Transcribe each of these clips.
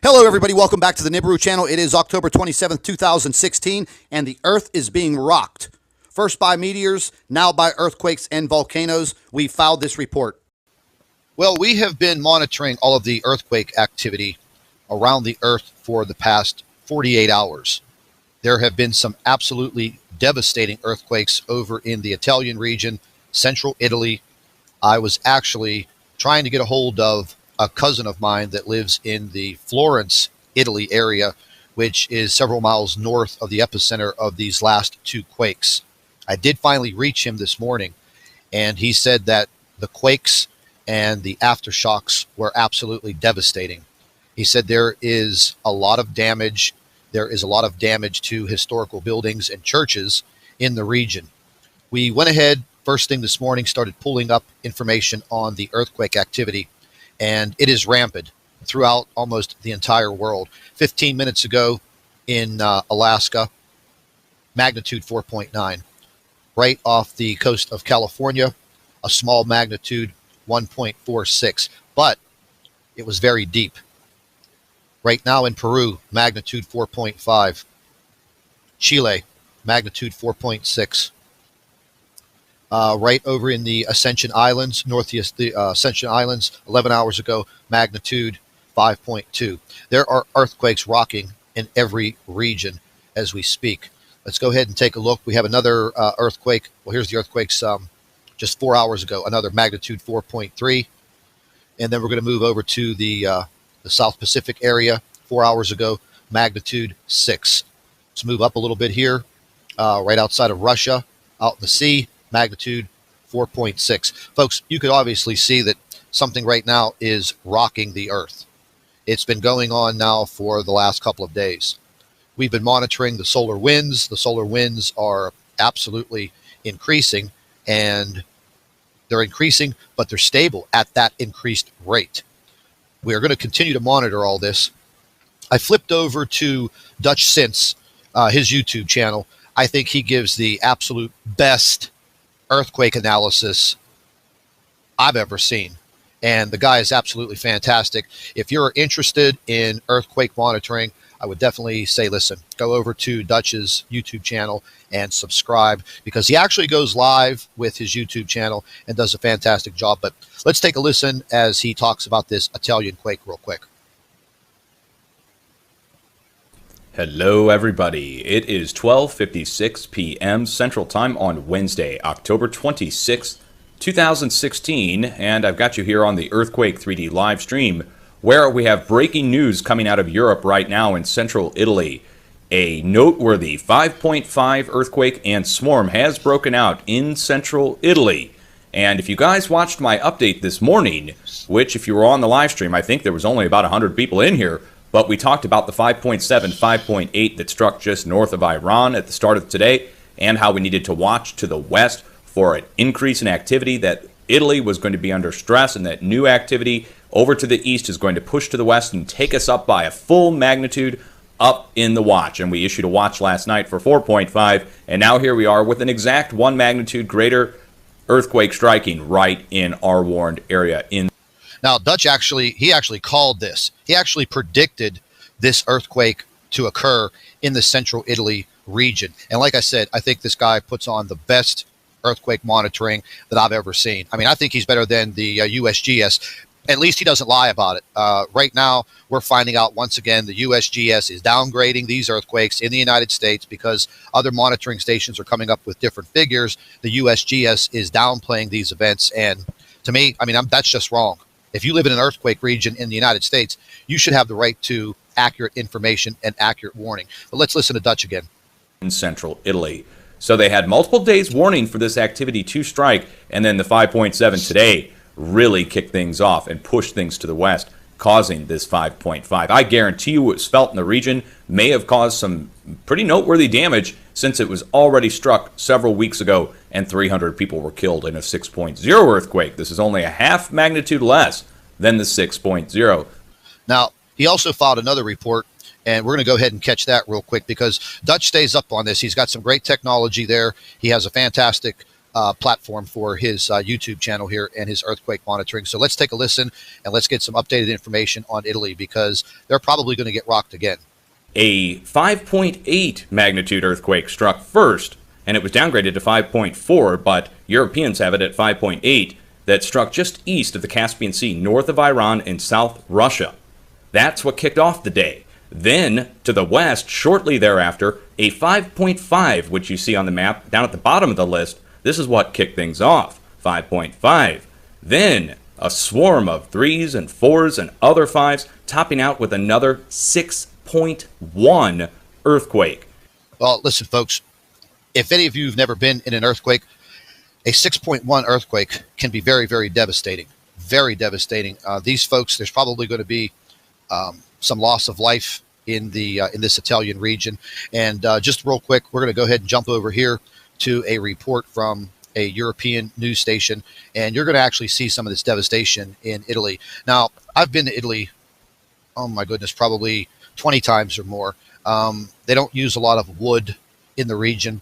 Hello, everybody. Welcome back to the Nibiru channel. It is October 27th, 2016, and the Earth is being rocked. First by meteors, now by earthquakes and volcanoes. We filed this report. Well, we have been monitoring all of the earthquake activity around the Earth for the past 48 hours. There have been some absolutely devastating earthquakes over in the Italian region, central Italy. I was actually trying to get a hold of a cousin of mine that lives in the Florence, Italy area, which is several miles north of the epicenter of these last two quakes. I did finally reach him this morning, and he said that the quakes and the aftershocks were absolutely devastating. He said there is a lot of damage. There is a lot of damage to historical buildings and churches in the region. We went ahead first thing this morning, started pulling up information on the earthquake activity, and it is rampant throughout almost the entire world. 15 minutes ago in Alaska, magnitude 4.9. Right off the coast of California, a small magnitude 1.46, but it was very deep. Right now in Peru, magnitude 4.5. Chile, magnitude 4.6. Right over in the Ascension Islands, northeast the Ascension Islands, 11 hours ago, magnitude 5.2. There are earthquakes rocking in every region as we speak. Let's go ahead and take a look. We have another earthquake. Well, here's the earthquakes just 4 hours ago, another magnitude 4.3. And then we're going to move over to the South Pacific area, 4 hours ago, magnitude 6. Let's move up a little bit here, right outside of Russia, out in the sea, magnitude 4.6. Folks, you could obviously see that something right now is rocking the Earth. It's been going on now for the last couple of days. We've been monitoring the solar winds. The solar winds are absolutely increasing, and they're increasing, but they're stable at that increased rate. We are going to continue to monitor all this. I flipped over to Dutch Since, his YouTube channel. I think he gives the absolute best earthquake analysis I've ever seen. And the guy is absolutely fantastic. If you're interested in earthquake monitoring, I would definitely say, listen, go over to Dutch's YouTube channel and subscribe, because he actually goes live with his YouTube channel and does a fantastic job. But let's take a listen as he talks about this Italian quake real quick. Hello, everybody. It is 12:56 p.m. Central Time on Wednesday, October 26th, 2016, and I've got you here on the Earthquake 3D live stream, where we have breaking news coming out of Europe right now in central Italy. A noteworthy 5.5 earthquake and swarm has broken out in central Italy. And if you guys watched my update this morning, which if you were on the live stream, I think there was only about 100 people in here, but we talked about the 5.7, 5.8 that struck just north of Iran at the start of today, and how we needed to watch to the west for an increase in activity, that Italy was going to be under stress, and that new activity over to the east is going to push to the west and take us up by a full magnitude up in the watch. And we issued a watch last night for 4.5, and now here we are with an exact 1 magnitude greater earthquake striking right in our warned area. Now, Dutch actually called this. He actually predicted this earthquake to occur in the central Italy region. And like I said, I think this guy puts on the best earthquake monitoring that I've ever seen. I mean, I think he's better than the USGS. At least he doesn't lie about it. Right now, we're finding out once again the USGS is downgrading these earthquakes in the United States because other monitoring stations are coming up with different figures. The USGS is downplaying these events. And to me, I mean, that's just wrong. If you live in an earthquake region in the United States, you should have the right to accurate information and accurate warning. But let's listen to Dutch again. In central Italy. So they had multiple days warning for this activity to strike, and then the 5.7 today really kicked things off and pushed things to the west, causing this 5.5. I guarantee you it was felt in the region, may have caused some pretty noteworthy damage, since it was already struck several weeks ago and 300 people were killed in a 6.0 earthquake. This is only a half magnitude less than the 6.0. Now, he also filed another report, and we're going to go ahead and catch that real quick, because Dutch stays up on this. He's got some great technology there. He has a fantastic platform for his YouTube channel here and his earthquake monitoring. So let's take a listen and let's get some updated information on Italy, because they're probably going to get rocked again. A 5.8 magnitude earthquake struck first, and it was downgraded to 5.4, but Europeans have it at 5.8, that struck just east of the Caspian Sea, north of Iran and South Russia. That's what kicked off the day. Then, to the west, shortly thereafter, a 5.5, which you see on the map down at the bottom of the list. This is what kicked things off, 5.5. Then, a swarm of 3s and 4s and other 5s, topping out with another 6.1 earthquake. Well, listen, folks, if any of you have never been in an earthquake, a 6.1 earthquake can be very, very devastating. Very devastating. These folks, there's probably going to be some loss of life in this Italian region. And just real quick, we're going to go ahead and jump over here to a report from a European news station, and you're going to actually see some of this devastation in Italy. Now, I've been to Italy, oh my goodness, probably 20 times or more. They don't use a lot of wood in the region.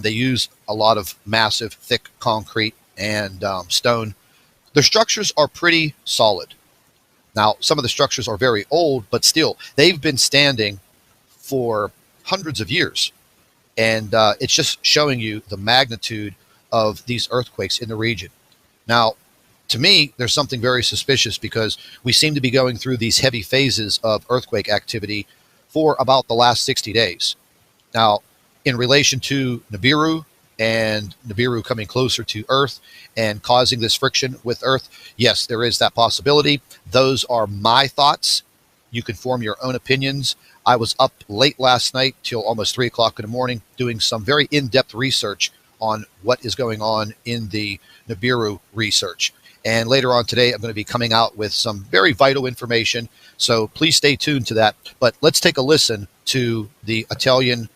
They use a lot of massive, thick concrete and stone. Their structures are pretty solid. Now, some of the structures are very old, but still, they've been standing for hundreds of years. And it's just showing you the magnitude of these earthquakes in the region. Now, to me, there's something very suspicious, because we seem to be going through these heavy phases of earthquake activity for about the last 60 days. Now, in relation to Nibiru and Nibiru coming closer to Earth and causing this friction with Earth, yes, there is that possibility. Those are my thoughts. You can form your own opinions. I was up late last night till almost 3 o'clock in the morning doing some very in-depth research on what is going on in the Nibiru research. And later on today, I'm going to be coming out with some very vital information. So please stay tuned to that. But let's take a listen to the Italian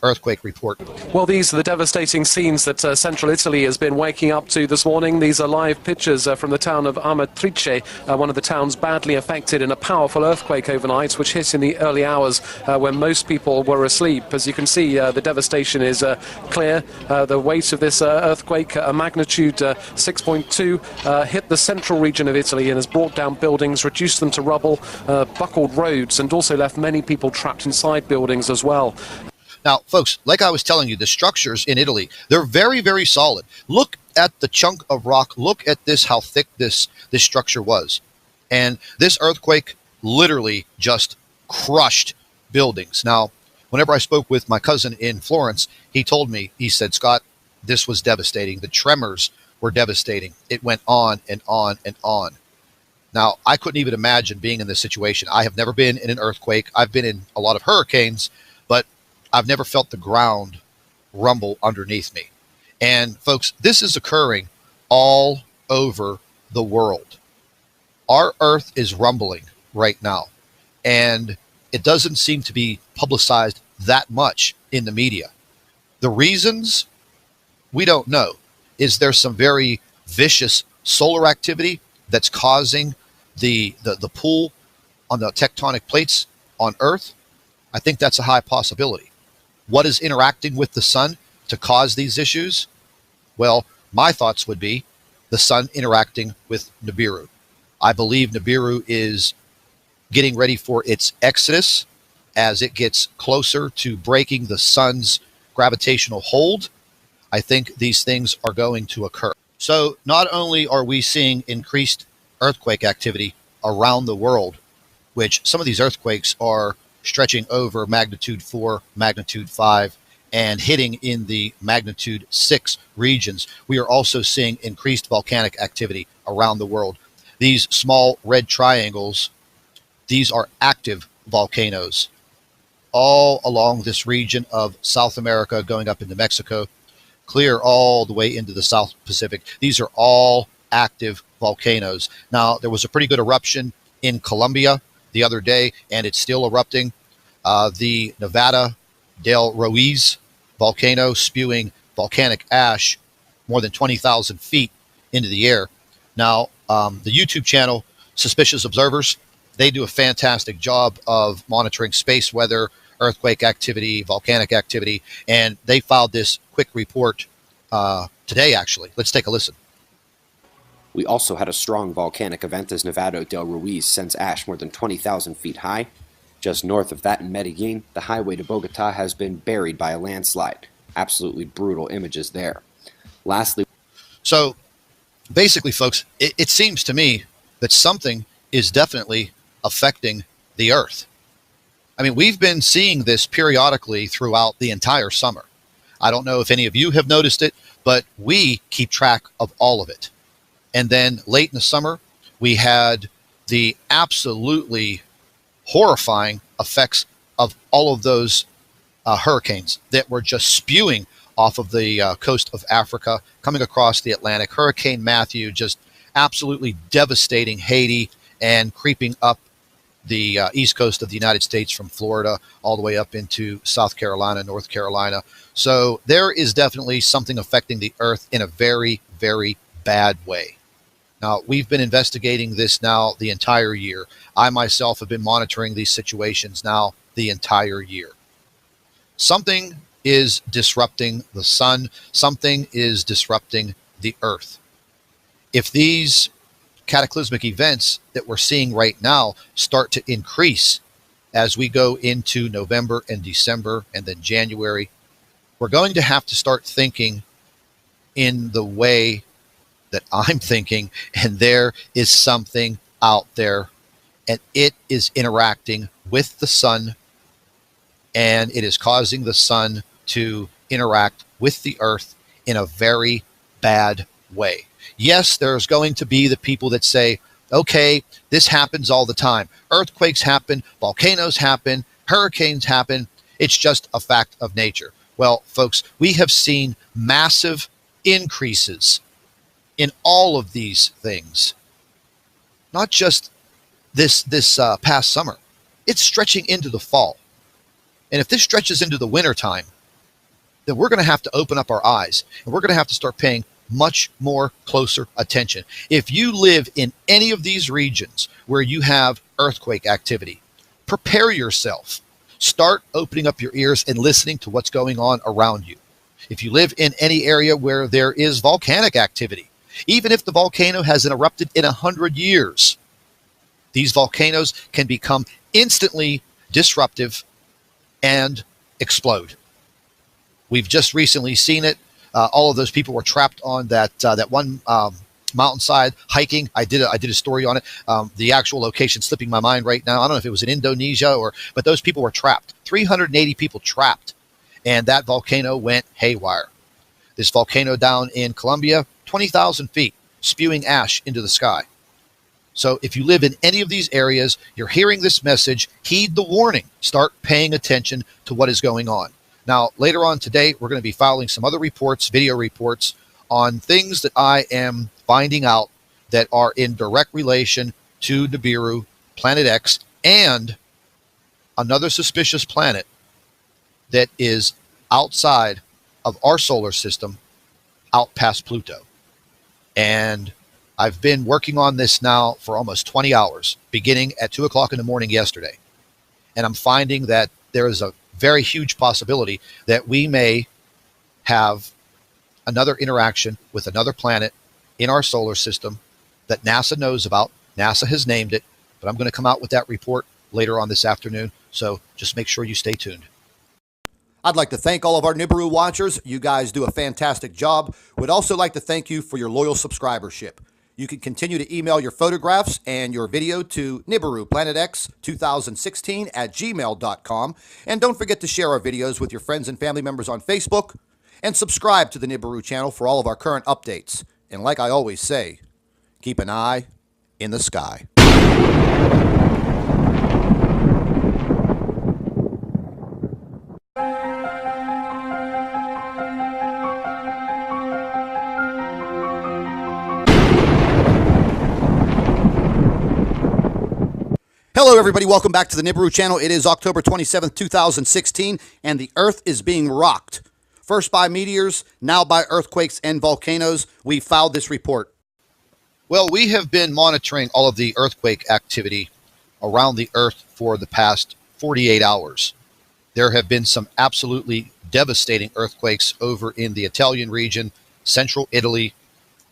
earthquake report. Well, these are the devastating scenes that central Italy has been waking up to this morning. These are live pictures from the town of Amatrice, one of the towns badly affected in a powerful earthquake overnight, which hit in the early hours when most people were asleep. As you can see, the devastation is clear. The weight of this earthquake, a magnitude 6.2, hit the central region of Italy and has brought down buildings, reduced them to rubble, buckled roads, and also left many people trapped inside buildings as well. Now, folks, like I was telling you, the structures in Italy, they're very, very solid. Look at the chunk of rock. Look at this, how thick this structure was. And this earthquake literally just crushed buildings. Now, whenever I spoke with my cousin in Florence, he told me, he said, Scott, this was devastating. The tremors were devastating. It went on and on and on. Now, I couldn't even imagine being in this situation. I have never been in an earthquake. I've been in a lot of hurricanes, but I've never felt the ground rumble underneath me. And folks, this is occurring all over the world. Our earth is rumbling right now, and it doesn't seem to be publicized that much in the media. The reasons, we don't know. Is there some very vicious solar activity that's causing the pull on the tectonic plates on Earth? I think that's a high possibility. What is interacting with the sun to cause these issues? Well, my thoughts would be the sun interacting with Nibiru. I believe Nibiru is getting ready for its exodus as it gets closer to breaking the sun's gravitational hold. I think these things are going to occur. So not only are we seeing increased earthquake activity around the world, which some of these earthquakes are stretching over magnitude 4, magnitude 5, and hitting in the magnitude 6 regions. We are also seeing increased volcanic activity around the world. These small red triangles, these are active volcanoes all along this region of South America, going up into Mexico, clear all the way into the South Pacific. These are all active volcanoes. Now, there was a pretty good eruption in Colombia the other day, and it's still erupting. The Nevada del Ruiz volcano spewing volcanic ash more than 20,000 feet into the air. Now, the YouTube channel Suspicious Observers, they do a fantastic job of monitoring space weather, earthquake activity, volcanic activity, and they filed this quick report today, actually. Let's take a listen. We also had a strong volcanic event as Nevado del Ruiz sends ash more than 20,000 feet high. Just north of that in Medellin, the highway to Bogota has been buried by a landslide. Absolutely brutal images there. Lastly, so basically, folks, it seems to me that something is definitely affecting the Earth. I mean, we've been seeing this periodically throughout the entire summer. I don't know if any of you have noticed it, but we keep track of all of it. And then late in the summer, we had the absolutely horrifying effects of all of those hurricanes that were just spewing off of the coast of Africa, coming across the Atlantic. Hurricane Matthew just absolutely devastating Haiti and creeping up the east coast of the United States from Florida all the way up into South Carolina, North Carolina. So there is definitely something affecting the Earth in a very, very bad way. Now, we've been investigating this now the entire year. I myself have been monitoring these situations now the entire year. Something is disrupting the sun. Something is disrupting the Earth. If these cataclysmic events that we're seeing right now start to increase as we go into November and December and then January, we're going to have to start thinking in the way that I'm thinking, and there is something out there, and it is interacting with the sun, and it is causing the sun to interact with the Earth in a very bad way. Yes, there's going to be the people that say, okay, this happens all the time. Earthquakes happen, volcanoes happen, hurricanes happen. It's just a fact of nature. Well, folks, we have seen massive increases in all of these things, not just this past summer. It's stretching into the fall. And if this stretches into the winter time, then we're going to have to open up our eyes, and we're going to have to start paying much more closer attention. If you live in any of these regions where you have earthquake activity, prepare yourself. Start opening up your ears and listening to what's going on around you. If you live in any area where there is volcanic activity, even if the volcano hasn't erupted in 100 years, these volcanoes can become instantly disruptive and explode. We've just recently seen it. All of those people were trapped on that one mountainside hiking. I did a story on it. The actual location slipping my mind right now. I don't know if it was in Indonesia but those people were trapped. 380 people trapped, and that volcano went haywire. This volcano down in Colombia, 20,000 feet, spewing ash into the sky. So if you live in any of these areas, you're hearing this message, heed the warning. Start paying attention to what is going on. Now, later on today, we're going to be filing some other reports, video reports, on things that I am finding out that are in direct relation to Nibiru Planet X and another suspicious planet that is outside of our solar system, out past Pluto. And I've been working on this now for almost 20 hours, beginning at 2 o'clock in the morning yesterday. And I'm finding that there is a very huge possibility that we may have another interaction with another planet in our solar system that NASA knows about. NASA has named it, but I'm going to come out with that report later on this afternoon. So just make sure you stay tuned. I'd like to thank all of our Nibiru watchers. You guys do a fantastic job. Would also like to thank you for your loyal subscribership. You can continue to email your photographs and your video to Nibiru Planet X 2016 at gmail.com. And don't forget to share our videos with your friends and family members on Facebook. And subscribe to the Nibiru channel for all of our current updates. And like I always say, keep an eye in the sky. Hello, everybody. Welcome back to the Nibiru channel. It is October 27th, 2016, and the Earth is being rocked. First by meteors, now by earthquakes and volcanoes. We filed this report. Well, we have been monitoring all of the earthquake activity around the Earth for the past 48 hours. There have been some absolutely devastating earthquakes over in the Italian region, central Italy.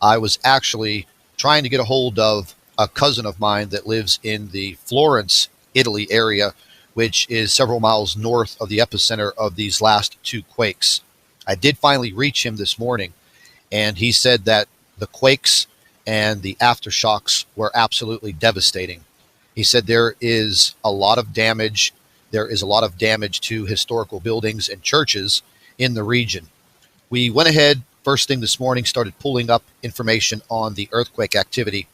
I was actually trying to get a hold of a cousin of mine that lives in the Florence, Italy area, which is several miles north of the epicenter of these last two quakes. I did finally reach him this morning, and he said that the quakes and the aftershocks were absolutely devastating. He said there is a lot of damage. There is a lot of damage to historical buildings and churches in the region. We went ahead first thing this morning, started pulling up information on the earthquake activity,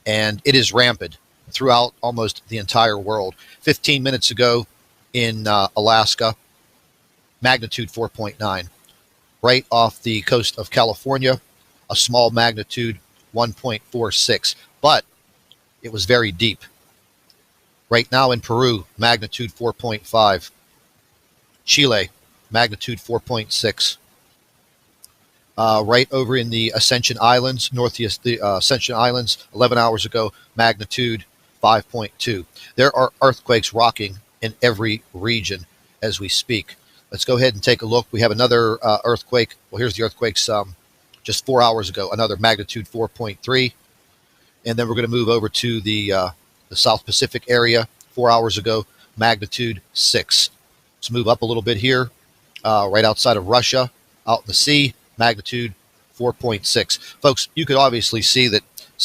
and it is rampant throughout almost the entire world. 15 minutes ago in Alaska, magnitude 4.9. Right off the coast of California, a small magnitude 1.46, but it was very deep. Right now in Peru, magnitude 4.5. Chile, magnitude 4.6. Right over in the Ascension Islands, northeast the Ascension Islands, 11 hours ago, magnitude 5.2. There are earthquakes rocking in every region as we speak. Let's go ahead and take a look. We have another earthquake. Well, here's the earthquakes just 4 hours ago, another magnitude 4.3. And then we're going to move over to the South Pacific area 4 hours ago, magnitude 6. Let's move up a little bit here, right outside of Russia, out in the sea, magnitude 4.6. Folks, you could obviously see that